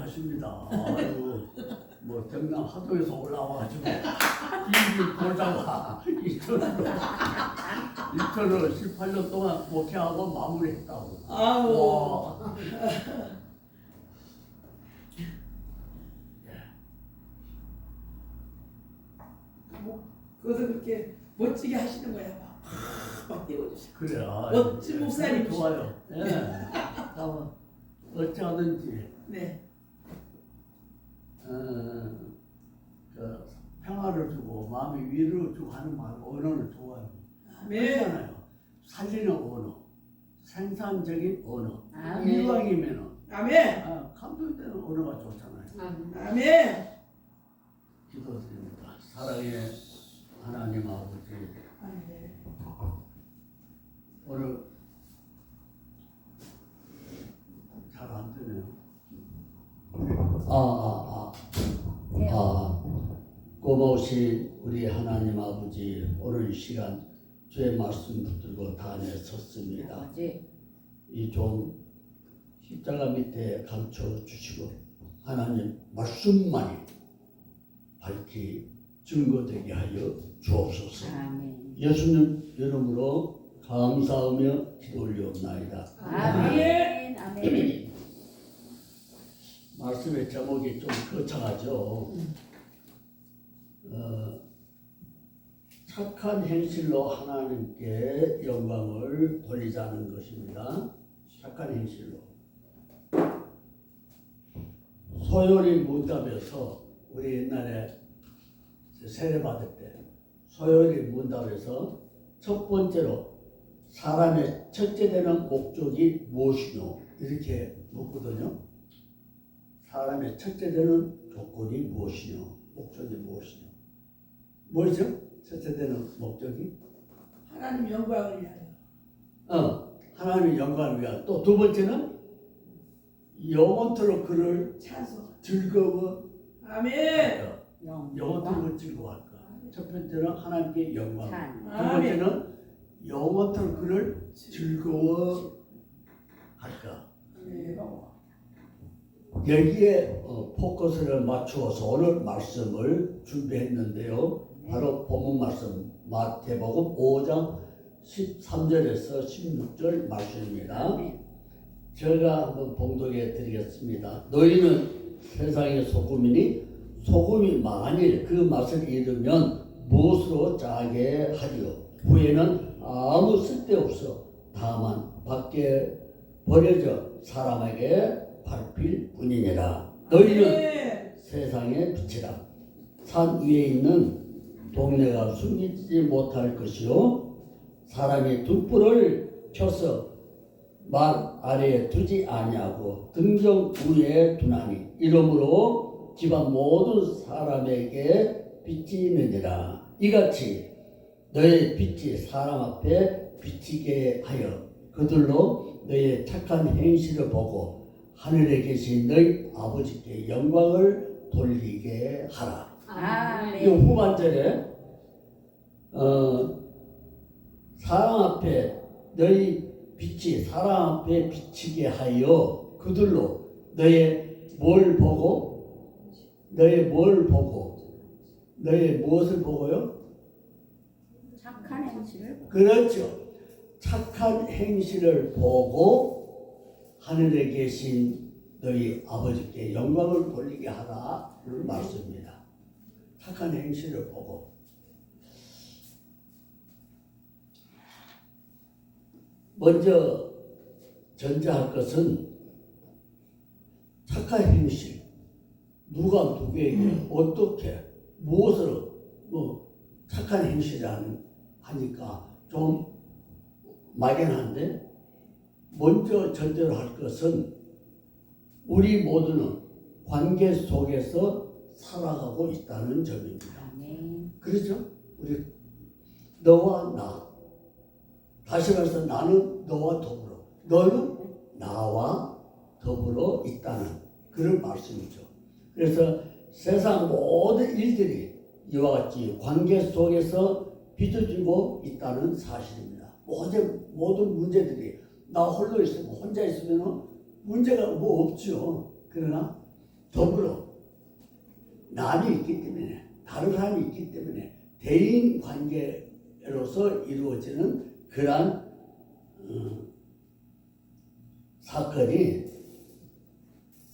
수고하셨습니다. 아유, 뭐 경남 하도에서 올라와가지고 길길 돌다가 인터를 18년 동안 목회하고 마무리했다고. 아우. 그것을 그렇게 멋지게 하시는 거야. 막 띄워주시고. 그래. 멋진 목사님. 좋아요. 예. 다만 어찌하든지 네. 그 평화를 주고 마음의 위로를 주고 하는 말 언어는 좋아요. 아멘. 그렇잖아요. 살리는 언어, 생산적인 언어. 아멘. 이왕이면은 아멘. 감동되는 언어가 좋잖아요. 아멘. 기도드립니다. 사랑의 하나님 아버지, 아멘. 오늘 잘 안 되네요. 고마우신 우리 하나님 아버지, 오늘 시간 주의 말씀 붙들고 단에 섰습니다. 이 좀 십자가 밑에 감춰 주시고 하나님 말씀만이 밝히 증거되게 하여 주옵소서. 아멘. 예수님 이름으로 감사하며 기도 올리옵나이다. 아멘. 아멘. 말씀의 제목이 좀 거창하죠. 착한 행실로 하나님께 영광을 돌리자는 것입니다. 착한 행실로. 소요리 문답에서 우리 옛날에 세례 받을 때 소요리 문답에서 첫 번째로 사람의 첫째 되는 목적이 무엇이뇨? 이렇게 묻거든요. 사람의 첫째 되는 조건이 무엇이뇨? 목적이 무엇이뇨? 뭐죠? 첫째 되는 목적이? 하나님 영광을 위하여. 하나님의 영광을 위하여. 또 두 번째는 영원토록 그를 찬송. 즐거워. 아멘. 영원토록 즐거워할까. 첫 번째는 하나님께 영광. 찬. 두 번째는 영원토록 그를 즐거워할까. 아멘. 여기에 포커스를 맞추어서 오늘 말씀을 준비했는데요. 바로 본문 말씀 마태복음 5장 13절에서 16절 말씀입니다. 제가 한번 봉독해 드리겠습니다. 너희는 세상의 소금이니 소금이 만일 그 맛을 잃으면 무엇으로 짜게 하리요? 후에는 아무 쓸데없어 다만 밖에 버려져 사람에게 밟힐 뿐이니라. 너희는 세상의 빛이라. 산 위에 있는 동네가 숨기지 못할 것이요 사람이 등불을 펴서 말 아래에 두지 아니하고 등경 위에 두나니 이러므로 집안 모든 사람에게 빛이 있느니라. 이같이 너의 빛이 사람 앞에 비치게 하여 그들로 너의 착한 행실을 보고 하늘에 계신 너희 아버지께 영광을 돌리게 하라. 이 후반절에 사람 앞에 너희 빛이 사람 앞에 비치게 하여 그들로 너의 뭘 보고 너의 무엇을 보고요? 착한 행실을. 그렇죠. 착한 행실을 보고 하늘에 계신 너희 아버지께 영광을 돌리게 하라는 말씀입니다. 착한 행실을 보고. 먼저 전제할 것은 착한 행실. 누가 누구에게 어떻게 무엇으로 착한 행실을 하니까 좀 막연한데 먼저 전제로 할 것은 우리 모두는 관계 속에서 살아가고 있다는 점입니다. 그렇죠? 우리 너와 나. 다시 말해서 나는 너와 더불어. 너는 나와 더불어 있다는 그런 말씀이죠. 그래서 세상 모든 일들이 이와 같이 관계 속에서 빚어지고 있다는 사실입니다. 모든 문제들이 나 홀로 있으면 혼자 있으면 문제가 뭐 없죠. 그러나 더불어 남이 있기 때문에 다른 사람이 있기 때문에 대인 관계로서 이루어지는 그러한 사건이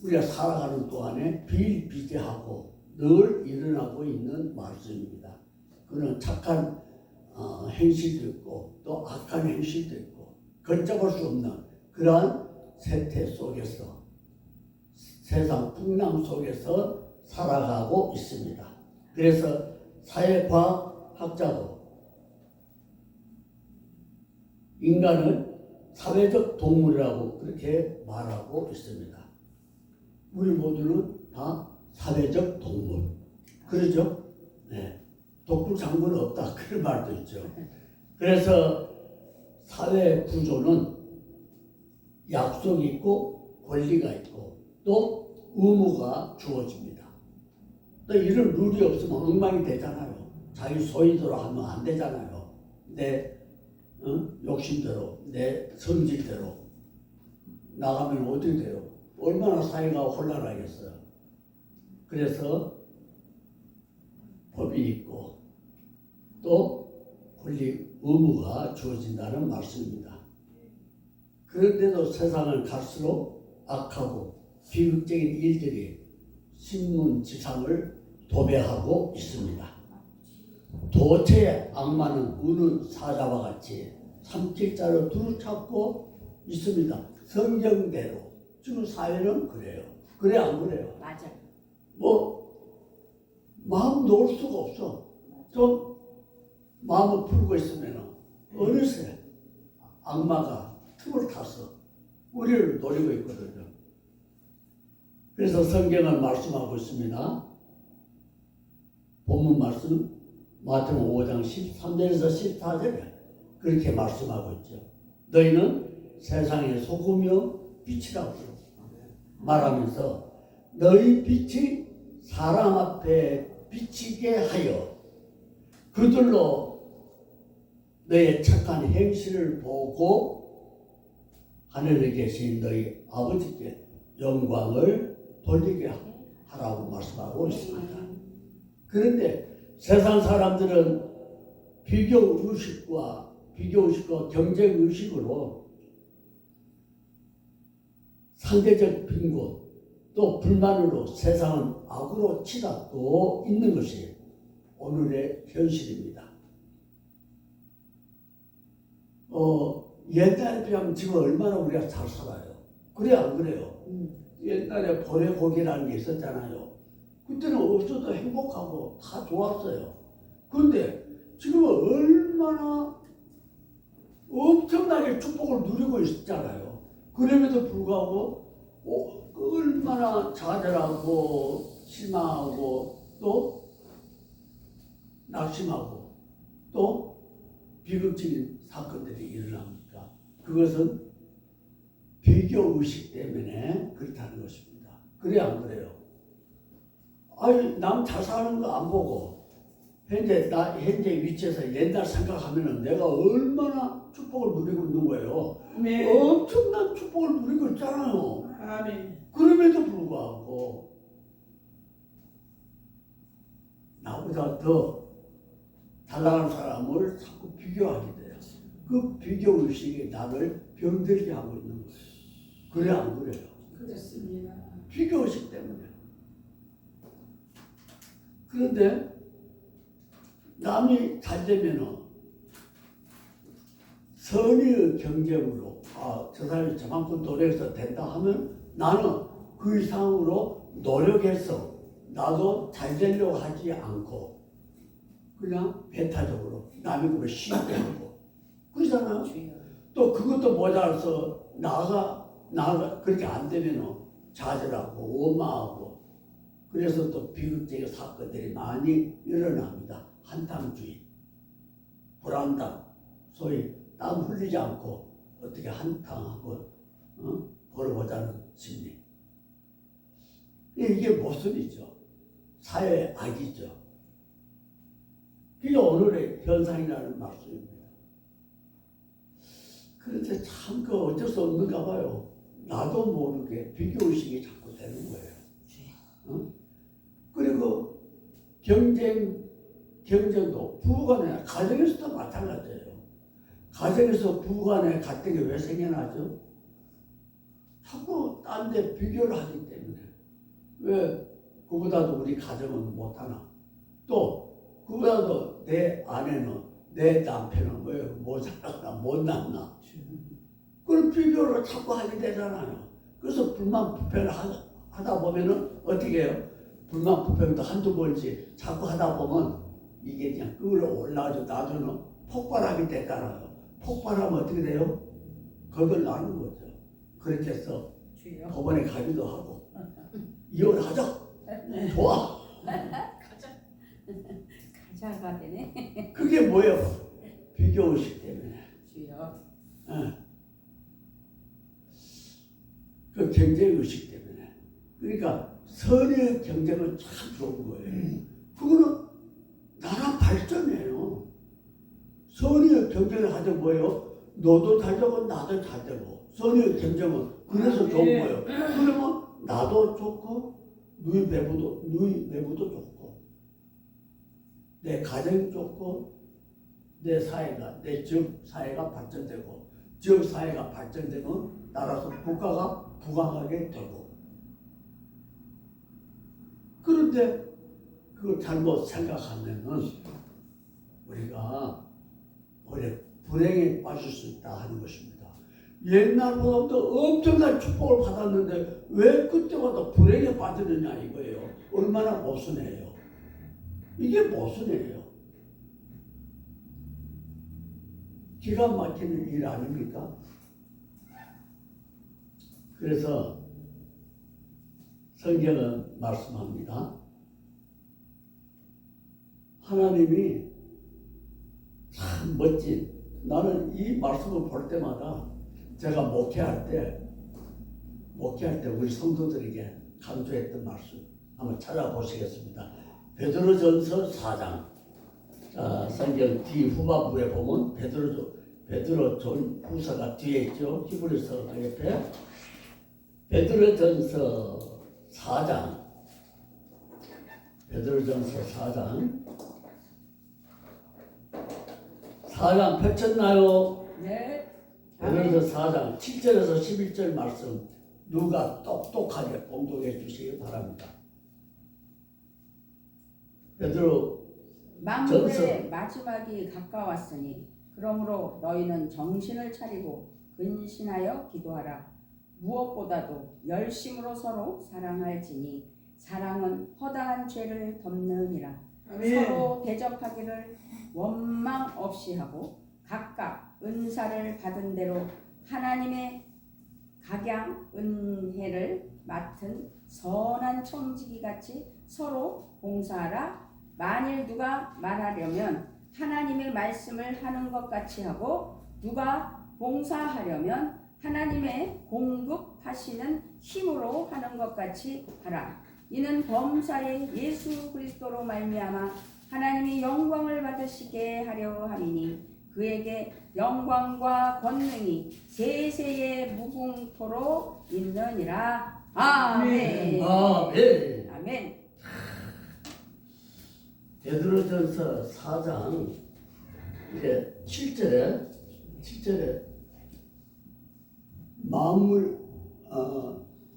우리가 살아가는 동안에 비일비재하고 늘 일어나고 있는 말씀입니다. 그는 착한 행실도 있고 또 악한 행실도 있고 걷잡을 수 없는 그러한 세태 속에서 세상 풍랑 속에서 살아가고 있습니다. 그래서 사회과학학자도 인간은 사회적 동물이라고 그렇게 말하고 있습니다. 우리 모두는 다 사회적 동물. 그러죠? 네. 독불장군은 없다. 그런 말도 있죠. 그래서 사회 구조는 약속이 있고 권리가 있고 또 의무가 주어집니다. 또 이런 룰이 없으면 엉망이 되잖아요. 자기 소유대로 하면 안 되잖아요. 내 욕심대로, 내 성질대로 나가면 어떻게 돼요? 얼마나 사회가 혼란하겠어요. 그래서 법이 있고 또 권리, 의무가 주어진다는 말씀입니다. 그런데도 세상은 갈수록 악하고 비극적인 일들이 신문지상을 도배하고 있습니다. 도체의 악마는 우는 사자와 같이 삼킬자를 두루찾고 있습니다. 성경대로 지금 사회는 그래요. 그래 안 그래요? 맞아. 마음 놓을 수가 없어. 좀 마음을 풀고 있으면 어느새 악마가 틈을 타서 우리를 노리고 있거든요. 그래서 성경은 말씀하고 있습니다. 본문 말씀 마태복음 5장 13절에서 14절에 그렇게 말씀하고 있죠. 너희는 세상의 소금이요 빛이라고 말하면서 너희 빛이 사람 앞에 비치게 하여 그들로 너의 착한 행실을 보고 하늘에 계신 너희 아버지께 영광을 돌리게 하라고 말씀하고 있습니다. 그런데 세상 사람들은 비교의식과 경쟁의식으로 상대적 빈곤 또 불만으로 세상은 악으로 치닫고 있는 것이 오늘의 현실입니다. 옛날에 비하면 지금 얼마나 우리가 잘 살아요. 그래 안 그래요? 옛날에 보레고기라는 게 있었잖아요. 그때는 없어도 행복하고 다 좋았어요. 그런데 지금은 얼마나 엄청나게 축복을 누리고 있잖아요. 그럼에도 불구하고 얼마나 좌절하고 실망하고 또 낙심하고 또 비극적인 사건들이 일어납니까? 그것은 비교의식 때문에 그렇다는 것입니다. 그래 안 그래요? 아니 남 잘 사는 거 안 보고 현재 위치에서 옛날 생각하면은 내가 얼마나 축복을 누리고 있는 거예요. 네. 엄청난 축복을 누리고 있잖아요. 아멘. 그럼에도 불구하고 나보다 더 잘 나가는 사람을 자꾸 비교하게 돼요. 그 비교의식이 나를 병들게 하고 있는 거예요. 그래 안 그래요? 그렇습니다. 비교의식 때문에. 그런데 남이 잘 되면은 선의의 경쟁으로 저 사람이 저만큼 노력해서 된다 하면 나는 그 이상으로 노력해서 나도 잘 되려고 하지 않고 그냥 배타적으로 남이 그걸 쉽게 하고 그러잖아요. 또 그것도 모자라서 나가 그렇게 안 되면 좌절하고 원망하고 그래서 또 비극적인 사건들이 많이 일어납니다. 한탕주의, 불안당, 소위 땀 흘리지 않고 어떻게 한탕하고 벌어보자는 심리. 이게 모순이죠. 사회의 악이죠. 그게 오늘의 현상이라는 말씀입니다. 그런데 참 어쩔 수 없는가 봐요. 나도 모르게 비교의식이 자꾸 되는 거예요. 그리고 경쟁도 부부간에 가정에서도 마찬가지예요. 가정에서 부부간에 갈등이 왜 생겨나죠? 자꾸 딴 데 비교를 하기 때문에. 왜 그보다도 우리 가정은 못하나? 또 그보다도 내 아내는 내 남편은 왜 모자라나 못났나? 그런 비교를 자꾸 하게 되잖아요. 그래서 불만 불평을 하다 보면은 어떻게 해요? 불만 불평도 한두 번씩 자꾸 하다 보면 이게 그냥 끌어올라가지고 나중에는 폭발하게 되잖아요. 폭발하면 어떻게 돼요? 겁을 나는 거죠. 그렇게 해서 주여. 법원에 가기도 하고 이혼하자. 좋아. 가자가 되네. 그게 뭐예요? 비교의식 때문에. 주여. 그 경쟁의식 때문에. 그러니까 선의 경쟁은 참 좋은 거예요. 그거는 나라 발전이에요. 선의 경쟁을 하자 뭐예요? 너도 잘 되고 나도 잘 되고. 선의 경쟁은 그래서 좋은 거예요. 그러면 나도 좋고 누이 내부도 좋고 내 가정이 좋고 내 사회가 내 지역 사회가 발전되고 지역 사회가 발전되면 나라서 국가가 부강하게 되고. 그런데 그걸 잘못 생각하면은 우리가 오래 불행에 빠질 수 있다 하는 것입니다. 옛날보다도 엄청난 축복을 받았는데 왜 그때마다 불행에 빠지느냐 이거예요. 얼마나 모순해요. 이게 모순해요. 기가 막히는 일 아닙니까? 그래서 성경은 말씀합니다. 하나님이 참 멋진, 나는 이 말씀을 볼 때마다 제가 목회할 때 우리 성도들에게 강조했던 말씀 한번 찾아보시겠습니다. 베드로전서 4장. 자, 성경 뒤 후반부에 보면 베드로 전후서가 뒤에 있죠. 히브리서 옆에 베드로전서 4장. 베드로전서 4장 펼쳤나요? 네. 베드로전서 4장 7절에서 11절 말씀 누가 똑똑하게 봉독해 주시기 바랍니다. 베드로 만물의 마지막이 가까웠으니 그러므로 너희는 정신을 차리고 근신하여 기도하라. 무엇보다도 열심으로 서로 사랑할지니 사랑은 허다한 죄를 덮느니라. 아멘. 서로 대접하기를 원망 없이 하고 각각 은사를 받은 대로 하나님의 각양 은혜를 맡은 선한 청지기 같이 서로 봉사하라. 만일 누가 말하려면 하나님의 말씀을 하는 것 같이 하고 누가 봉사하려면 하나님의 공급하시는 힘으로 하는 것 같이 하라. 이는 범사의 예수 그리스도로 말미암아 하나님이 영광을 받으시게 하려 함이니 그에게 영광과 권능이 세세의 무궁토록 있느니라. 아멘. 아멘. 아멘. 베드로전서 4장 이제 7절에 만물의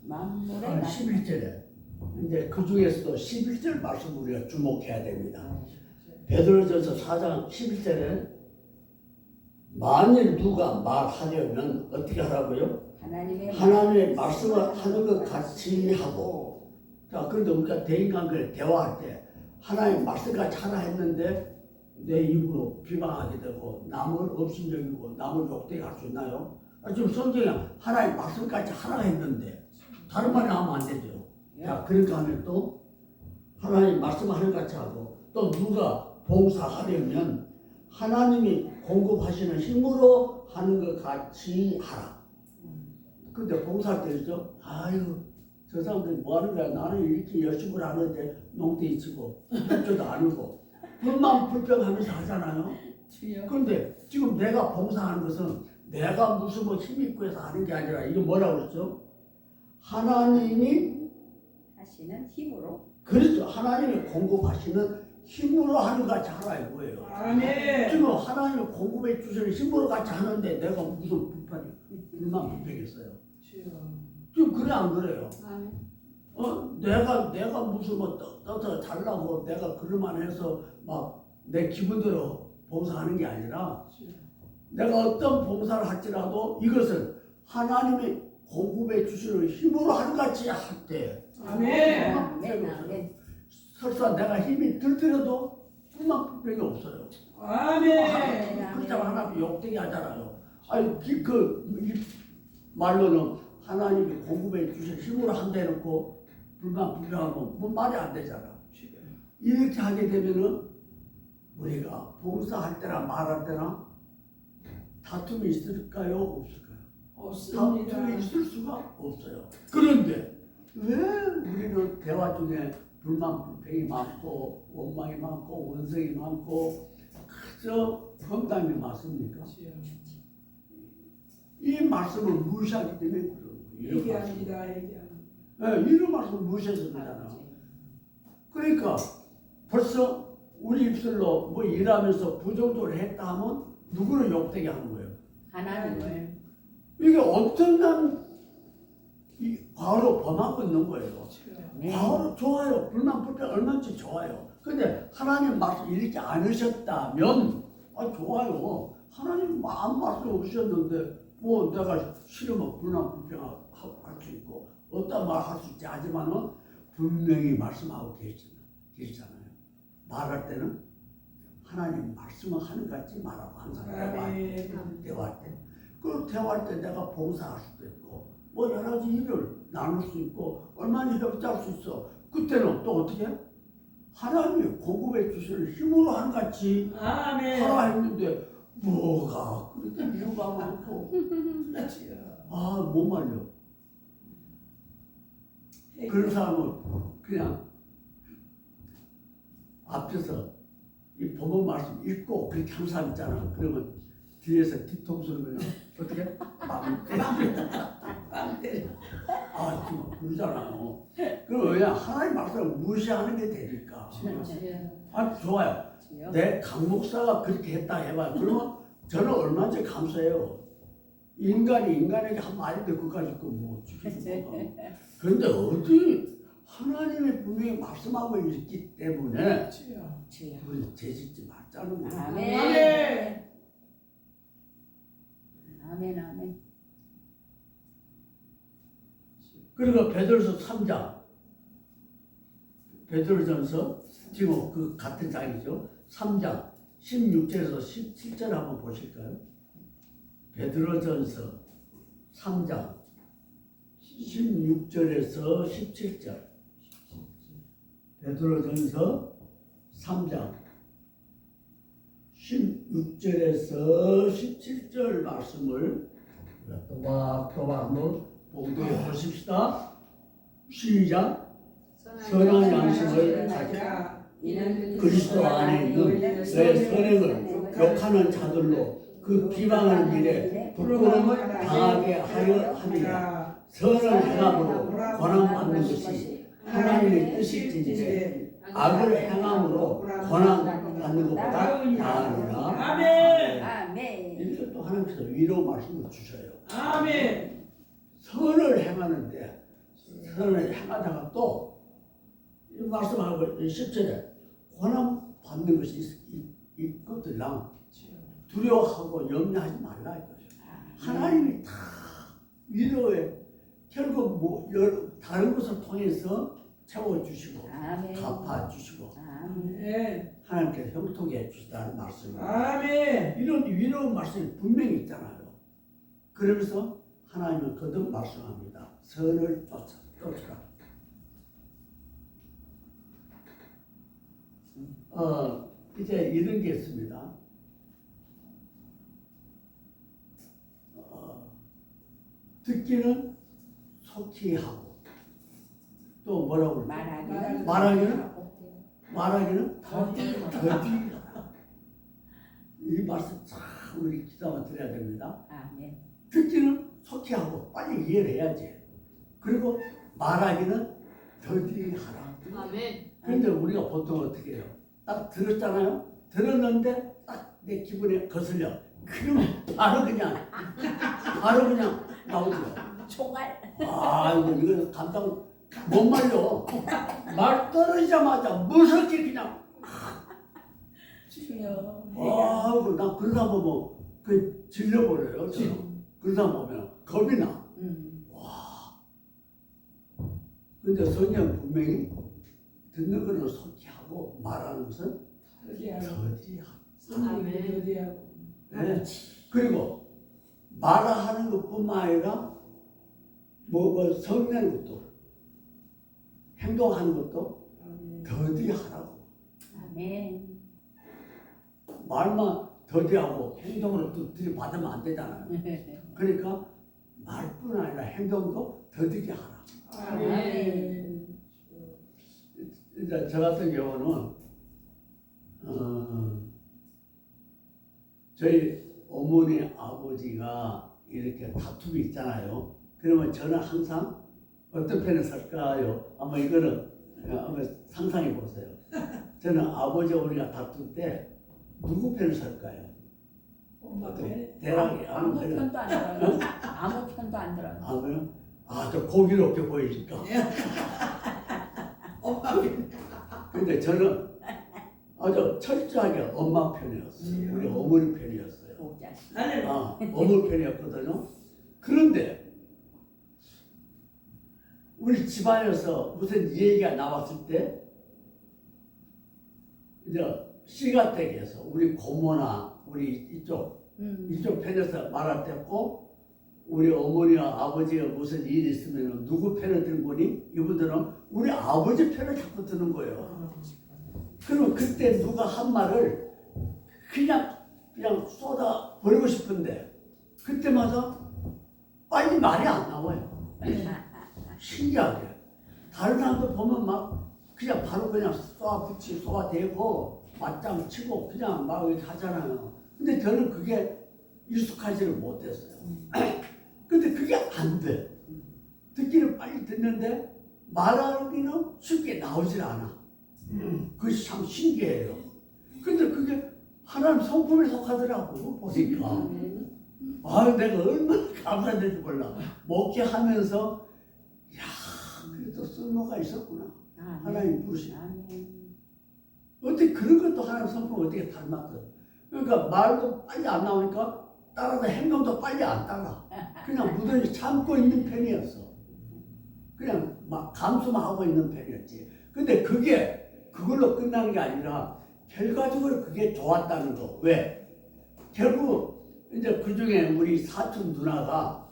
11절에 이제 그 중에서도 11절 말씀 우리가 주목해야 됩니다. 베드로전서 4장 11절에 만일 누가 말하려면 어떻게 하라고요? 하나님의 말씀을 하는 것 같이 하고. 자, 그런데 우리가 대인관계를 대화할 때 하나님 말씀까지 하라 했는데 내 입으로 비방하게 되고 남을 업신여기고 남을 욕되게 할 수 있나요? 지금 성경에 하나님 말씀까지 하라 했는데 다른 말이 나오면 안 되죠. 자, 그러니까 하면 또 하나님 말씀하는 것 같이 하고 또 누가 봉사하려면 하나님이 공급하시는 힘으로 하는 것 같이 하라. 근데 봉사할 때 있죠. 아이고 저 사람들이 뭐 하는 거야. 나는 이렇게 열심히 하는데 농대에 치고 맥주도 아니고 불만 불평하면서 하잖아요. 그런데 지금 내가 봉사하는 것은 내가 무슨 뭐 힘 있고 해서 하는 게 아니라 이게 뭐라고 그랬죠? 하나님이 하시는 힘으로 그렇죠. 하나님이 공급하시는 힘으로 하는 것 같이 하라 이거예요. 아멘. 지금 하나님이 공급해 주시는 힘으로 같이 하는데 내가 무슨 불만 불평했어요. 주여. 지금 그래 안 그래요? 아멘. 내가 무슨 뭐 떠서 잘나고 내가 그럴만 해서 막 내 기분대로 봉사하는 게 아니라 주여. 내가 어떤 봉사를 할지라도 이것을 하나님이 공급해 주시는 힘으로 하는 같이 할 때 아멘. 아멘. 설사 내가 힘이 들더라도 불만 불평이 없어요. 아멘. 그렇다고 하나님 욕되게 하잖아요. 아니 이 말로는 하나님이 공급해 주신 힘으로 한다 해놓고 불만 불평하면 뭐 말이 안 되잖아. 주여. 이렇게 하게 되면은 우리가 봉사할 때나 말할 때나 다툼이 있을까요? 없을까요? 없습니다. 다툼이 있을 수가 없어요. 그런데 왜 우리는 대화 중에 불만 불평이 많고 원망이 많고 원성이 많고 그저 험담이 많습니까? 주여. 이 말씀을 무시하기 때문에 그런 거예요. 얘기합니다. 얘기합니다. 네, 이런 말씀을 무시해서 그러잖아. 그러니까 벌써 우리 입술로 뭐 일하면서 부정도를 했다 하면 누구를 욕되게 하는 거예요. 하나님을 이게 엄청난 과오로 범하고 있는 거예요. 네. 과오로 좋아요. 불만 불평 얼마든지 좋아요. 근데 하나님 말씀 읽지 않으셨다면 좋아요. 하나님 마음 말씀 없으셨는데 뭐 내가 싫으면 불만 불평할 수 있고 어떤 말 할 수 있지. 하지만은 분명히 말씀하고 계시잖아요. 말할 때는 하나님 말씀을 하는 것 같이 말하고 항상 대화할 때. 그 대화할 때 내가 봉사할 수도 있고 뭐 여러 가지 일을 나눌 수 있고 얼마나 협조할 수 있어. 그때는 또 어떻게 해? 하나님이 공급해 주시는 힘으로 하는 것 같이 아멘. 하라 했는데 뭐가 그렇게 이유가 많고 주여. 못 말려. 그런 사람은 그냥 앞에서 이 법원 말씀 읽고 그렇게 한 사람 있잖아. 그러면 뒤에서 뒤통수를 그냥 어떻게 빵 때려. 지금 그러잖아요. 그럼 왜냐 하나님 말씀을 무시하는 게 되니까. 좋아요. 내 강 목사가 그렇게 했다 해봐요. 그러면 저는 얼마든지 감사해요. 인간이 인간에게 한 말인데 그까지 뭐 죽이는 거. 그런데 어디 하나님이 분명히 말씀하고 있기 때문에 우리 죄짓지 말자는 거예요. 아멘. 아멘. 아멘. 그리고 베드로서 3장 베드로전서 지금 그 같은 장이죠. 3장 16절에서 17절 한번 보실까요? 베드로전서 3장 16절에서 17절 베드로전서 3장 16절에서 17절 말씀을 또박또박 한번 봉독해 보십시다. 시작. 선한 양심을 가져 그리스도 안에 있는 내 선행을 욕하는 자들로 그 비방하는 일에 부끄러움을 당하게 하려 함이라. 선을 행함으로 권한받는 것이 하나님의 뜻일진데 악을 행함으로 권한받는 것보다 나으리라. 아멘. 아멘. 이렇게 또 하나님께서 위로 말씀을 주셔요. 아멘. 선을 행하는데 선을 행하다가 또 이 말씀하고 10절에 권한 받는 것이 이것들랑 두려워하고 염려하지 말라 이거죠. 하나님이 다 위로에 결국 뭐 다른 것을 통해서 채워주시고 갚아주시고 하나님께서 형통해 주시다는 말씀입니다. 아멘. 이런 위로의 말씀이 분명히 있잖아요. 그러면서 하나님은 거듭 말씀합니다. 선을 쫓으라. 이제 이런 게 있습니다. 듣기는 속히 하고 또 뭐라고 그러죠? 말하기는 더디 하라. 이 말씀 참 우리 기도하면 드려야 됩니다. 아멘. 듣기는 속히 하고 빨리 이해를 해야지. 그리고 말하기는 더디하라. 아멘. 그런데 우리가 보통 어떻게 해요? 딱 들었잖아요. 들었는데 딱 내 기분에 거슬려. 그러면 바로 그냥 나오죠. 총알. 이거 감당 못 말려. 말 떨어지자마자 무섭게 그냥. 주여. 나 그러다 보면 그 질려버려요. 저는. 그러다 보면 겁이 나. 근데 성경 분명히 듣는 거는 속히 하고 말하는 것은 더디하고. 더디하고. 성령이 더디하고. 네. 그리고 말하는 것뿐만 아니라 뭐 성내는 것도 행동하는 것도 아멘. 더디하라고. 아멘. 말만 더디하고 행동으로 또 들이받으면 안 되잖아요. 그러니까 말뿐 아니라 행동도 더디게 하라. 아멘. 이제 저 같은 경우는 저희 어머니 아버지가 이렇게 다툼이 있잖아요. 그러면 저는 항상 어떤 편에 설까요? 아마 이거는 한번 상상해 보세요. 저는 아버지 어머니가 다툴 때 누구 편을 설까요? 엄마 편에. 대략이 아무 편도 안 들어요. 아무 편도 안 들어요. 그럼 저 고기롭게 보이니까. 엄마 편에. 근데 저는 아주 철저하게 엄마 편이었어요. 우리 어머니 편이었어요. 목자식. 나는 어머니 편이었거든요. 그런데 우리 집안에서 무슨 얘기가 나왔을 때 이제 시가댁에서 우리 고모나 우리 이쪽 편에서 말할 때고 우리 어머니와 아버지가 무슨 일이 있으면 누구 편을 든 거니? 이분들은 우리 아버지 편을 자꾸 드는 거예요. 그럼 그때 누가 한 말을 그냥 쏟아 버리고 싶은데 그때마다 빨리 말이 안 나와요. 신기하게. 다른 사람들 보면 막 그냥 바로 그냥 쏘아대고 맞짱 치고 그냥 막 이렇게 하잖아요. 근데 저는 그게 익숙하지를 못했어요. 근데 그게 안 돼. 듣기는 빨리 듣는데 말하기는 쉽게 나오질 않아. 그것이 참 신기해요. 근데 그게 하나님 성품에 속하더라고 보니까. 내가 얼마나 감사한지 몰라. 목회하면서 그래도 쓸모가 있었구나. 하나님 부르신. 어떻게 그런 것도 하나님 성품 어떻게 닮았어? 그러니까 말도 빨리 안 나오니까 따라서 행동도 빨리 안 따라. 그냥 무던히 참고 있는 편이었어. 그냥 막 감수만 하고 있는 편이었지. 근데 그걸로 끝난 게 아니라 결과적으로 그게 좋았다는 거. 왜? 결국 이제 그 중에 우리 사촌 누나가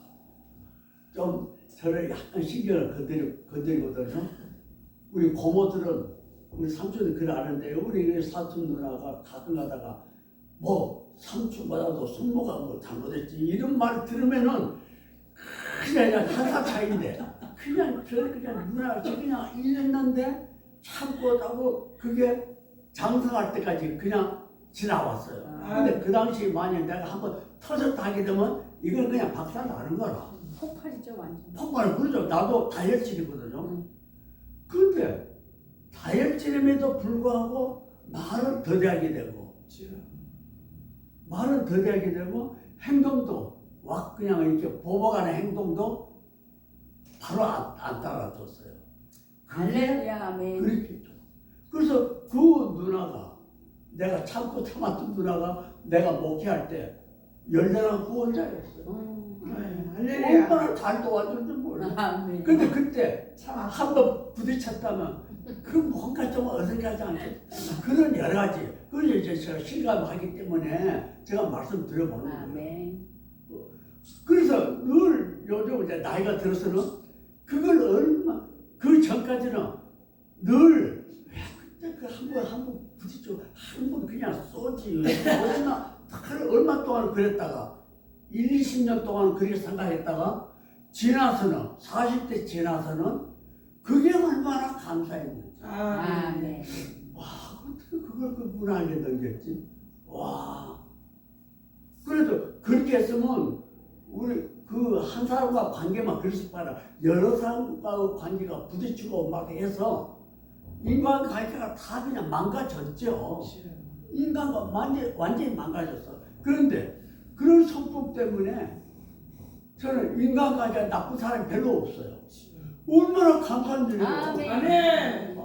좀 저를 약간 신경을 건드리거든요. 우리 고모들은 우리 삼촌이 그걸 아는데 우리 사촌 누나가 가끔 가다가 뭐 삼촌보다도 손모가 뭐 잘못했지 이런 말 들으면은 그냥 한 살 차이인데 그냥 누나 그냥 일렀는데 참고 하고 그게 장성할 때까지 그냥 지나왔어요. 근데 그 당시 만약 내가 한번 터졌다 하게 되면 이건 그냥 박살 나는 거라. 폭발이죠 완전. 폭발 그러죠. 나도 다혈질이거든요. 그런데 다혈질임에도 불구하고 말을 더디하게 되고 행동도 막 그냥 이렇게 보복하는 행동도 바로 안 따라줬어요. 할렐루야 아멘. 그렇겠죠. 그래서 그 누나가 내가 참고 참았던 누나가 내가 목회할 때 열렬한 후원자였어요. 할렐루야. 얼마나 잘 도와줬는지 몰라. 아멘. 근데 그때 참 한 번 부딪혔다면 그 뭔가 좀 어색하지 않겠 그런 여러 가지. 그걸 이제 제가 실감하기 때문에 제가 말씀드려보는 거예요. 아멘. 그래서 늘 요즘 이제 나이가 들어서는 그걸 그 전까지는 늘 왜 그때 한 번 부딪혀 한 번 그냥 쏘지 얼마 동안 그랬다가 1, 20년 동안 그렇게 생각했다가 지나서는 40대 지나서는 그게 얼마나 감사했는지. 아멘. 와 어떻게 그걸 그 무난하게 넘겼지? 와 그래도 그렇게 했으면 우리 그 한 사람과 관계만 그래서 봐라. 여러 사람과 관계가 부딪히고 막 해서 인간관계가 다 그냥 망가졌죠. 인간과 완전히 망가졌어. 그런데 그런 성품 때문에 저는 인간관계가 나쁜 사람이 별로 없어요. 얼마나 감사한 일이에요. 아멘.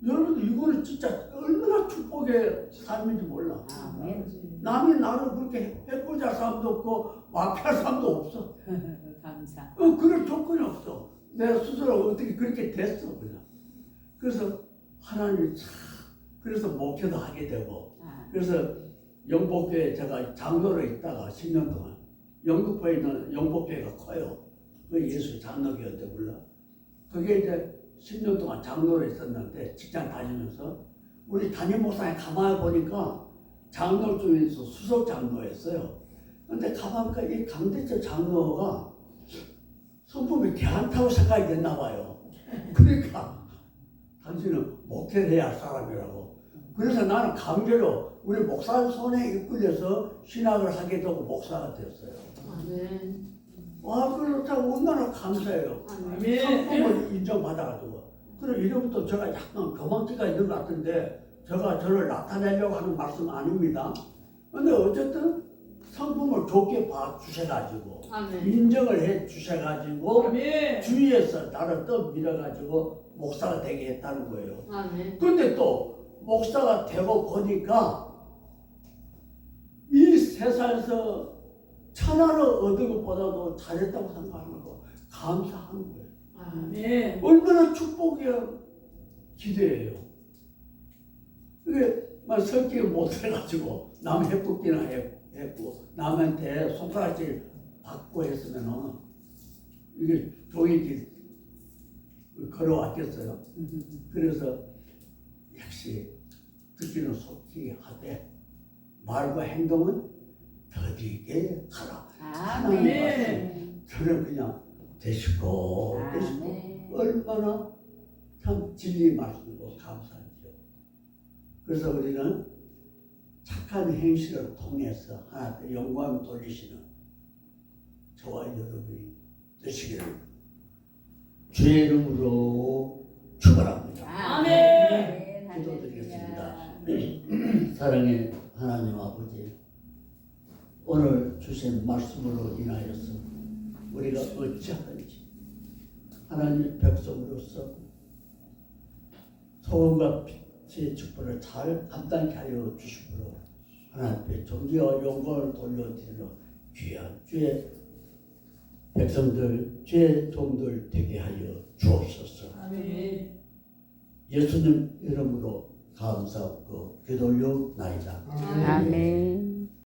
여러분들 이거는 진짜 얼마나 축복의 삶인지 몰라. 아멘. 남이 나를 그렇게 해코지할 사람도 없고 마피할 사람도 없어. 감사. 그럴 조건이 없어. 내가 스스로 어떻게 그렇게 됐어 그냥. 그래서 하나님이 참 그래서 목회도 하게 되고 그래서 영복교에 제가 장로로 있다가 10년 동안 영국교에 있는 영복교회가 커요. 그 예수 장로교였는데 몰라. 그게 이제 10년 동안 장로로 있었는데 직장 다니면서 우리 담임 목사님 가만히 보니까 장로 중에서 수석 장로였어요. 근데 가만히 보니까 이 강대철 장로가 성품이 괜찮다고 생각이 됐나 봐요. 그러니까 당신은 목회를 해야 할 사람이라고. 그래서 나는 강제로 우리 목사 손에 이끌려서 신학을 하게 되고 목사가 됐어요. 아멘. 와, 그렇다고 얼마나 감사해요. 상품을 인정받아가지고. 그럼 이름부터 제가 약간 교만기가 있는 것 같은데 제가 저를 나타내려고 하는 말씀 아닙니다. 근데 어쨌든 상품을 좋게 봐주셔가지고 인정을 해주셔가지고 주위에서 나를 떠밀어가지고 목사가 되게 했다는 거예요. 근데 또 목사가 되고 보니까 이 세상에서 천하를 얻은 것보다도 잘했다고 생각하는 거 감사하는 거예요. 아멘. 얼마나 축복이야. 기대해요. 이게 막 성격이 못해가지고 남 해롭기나 했고 남한테 손가락질 받고 했으면은 이게 종이길 걸어왔겠어요. 그래서 역시 듣기는 속히 하되 말과 행동은 더디게 하라. 아멘. 저는 그냥 되시고 얼마나 참 진리 말씀이고 감사하죠. 그래서 우리는 착한 행실을 통해서 하나님께 영광을 돌리시는 저와 여러분이 되시기를 주의 이름으로 축원합니다. 아멘. 기도드리겠습니다. 사랑의 하나님 아버지, 오늘 주신 말씀으로 인하여서 우리가 어찌하든지 하나님 백성으로서 소금과 빛의 축복을 잘 감당케 하여 주시므로 하나님께 존귀와 영광을 돌려드리는 귀한 주의 백성들, 주의 종들 되게 하여 주옵소서. 아멘. 예수님 이름으로 감사하고 기도 올려나이다. 아멘.